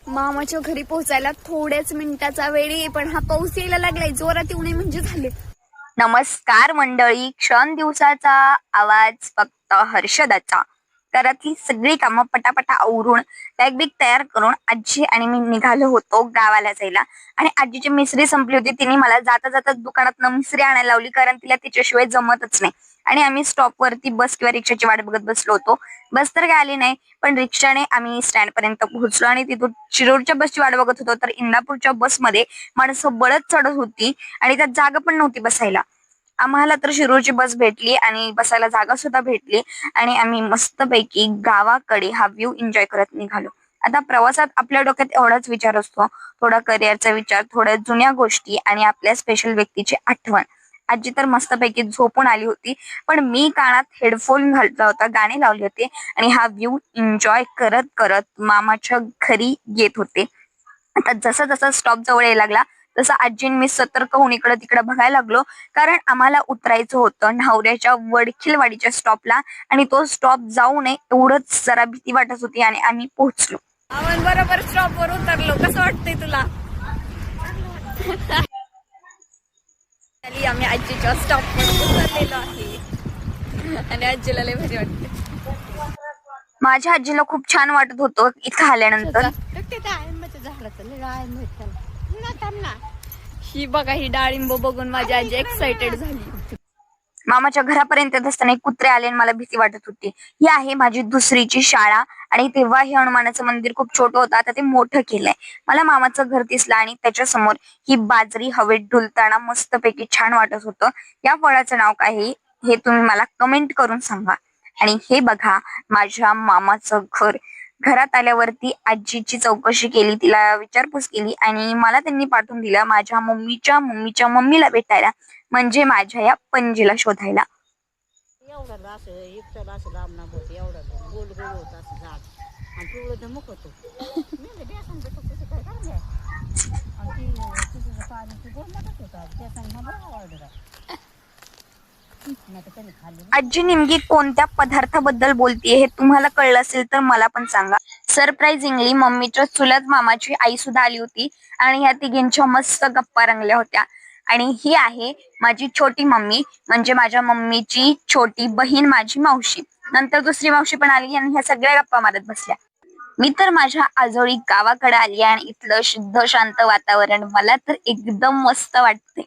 मामाच्या घरी पोहोचायला थोड्याच मिनिटाचा वेळ आहे, पण हा पाऊस यायला लागलाय, जोरात येऊ नये म्हणजे झाले. नमस्कार मंडळी, क्षण दिवसाचा आवाज फक्त हर्षदाचा. घरातली सगळी कामं पटापटा आवरून बॅग बिग तयार करून आजी आणि मी निघालो होतो गावाला जायला. आणि आजीची मिसरी संपली होती. तिने मला जाता जाता दुकानात मिसरी आणायला लावली, कारण तिला तिच्याशिवाय जमतच नाही. आणि आम्ही स्टॉपवरती बस किंवा रिक्षाची वाट बघत बसलो होतो. बस तर काय आली नाही, पण रिक्षाने आम्ही स्टँड पर्यंत पोहोचलो आणि तिथून शिरूरच्या बसची वाट बघत होतो. तर इंदापूरच्या बसमध्ये माणसं बळत चढत होती आणि त्यात जागा पण नव्हती बसायला. आम्हाला तर शिरूरची बस भेटली आणि बसायला जागा सुद्धा भेटली आणि आम्ही मस्तपैकी गावाकडे हा व्ह्यू एन्जॉय करत निघालो. आता प्रवासात आपल्या डोक्यात एवढाच विचार असतो, थोडा करिअरचा विचार, थोड्या जुन्या गोष्टी आणि आपल्या स्पेशल व्यक्तीची आठवण. आजी तर मस्तपैकी झोपून आली होती, पण मी कानात हेडफोन घातला होता, गाणे लावले होते आणि हा व्ह्यू एन्जॉय करत करत मामाच्या घरी येत होते. आता जसा जसा स्टॉप जवळ यायला लागला तसं आजी मी सतर्क होऊन इकडं तिकडं बघायला लागलो, कारण आम्हाला उतरायचं होतं न्हावऱ्याच्या वडखिलवाडीच्या स्टॉपला आणि तो स्टॉप जाऊ नये एवढंच जरा भीती वाटत होती आणि आम्ही पोहोचलो. आपण बरोबर स्टॉपवर उतरलो. कसं वाटतंय तुला? आम्ही आजीच्या स्टॉपवर उतरलेलो आहे आणि आजीला लय भारी वाटते. माझ्या आजीला खूप छान वाटत होतं इथं आल्यानंतर. ही बघा, ही डाळिंब बघून माझी आजी एक्साइटेड झाली. मामाच्या घरापर्यंत येत असताना एक कुत्रे आले आणि मला भीती वाटत होती. ही आहे माझी दुसरीची शाळा आणि तेव्हा हे हनुमानाचं मंदिर खूप छोटं होतं, आता ते मोठं केलंय. मला मामाचं घर दिसलं आणि त्याच्या समोर ही बाजरी हवेत डुलताना मस्तपैकी छान वाटत होतं. या फळाचं नाव काय हे तुम्ही मला कमेंट करून सांगा. आणि हे बघा माझ्या मामाचं घर. घरात आल्यावरती आजीची चौकशी केली, तिला विचारपूस केली आणि मला त्यांनी पाठवून दिलं माझ्या मम्मीच्या मम्मीच्या मम्मीला भेटायला, म्हणजे माझ्या या पणजीला शोधायला. एवढं असं एकट्याला असं लांब होतं, एवढं गोल गोल होतं असं झाड आणि पिवळं धमक होतं. मी बेसन कसं काय काढलं आणि तिचं पाणी गोलमटच होतं. बेसन मला आवडलं. आजी नेमकी कोणत्या पदार्थाबद्दल बोलतीये हे तुम्हाला कळलं असेल तर मला पण सांगा. सरप्राइझिंगली मम्मीच्या चुलत मामाची आई सुद्धा आली होती आणि ह्या तिघींच्या मस्त गप्पा रंगल्या होत्या. आणि ही आहे माझी छोटी मम्मी, म्हणजे माझ्या मम्मीची छोटी बहीण, माझी मावशी. नंतर दुसरी मावशी पण आली आणि ह्या सगळ्या गप्पा मारत बसल्या. मी तर माझ्या आजोळी गावाकडे आली आणि इथलं शुद्ध शांत वातावरण मला तर एकदम मस्त वाटते.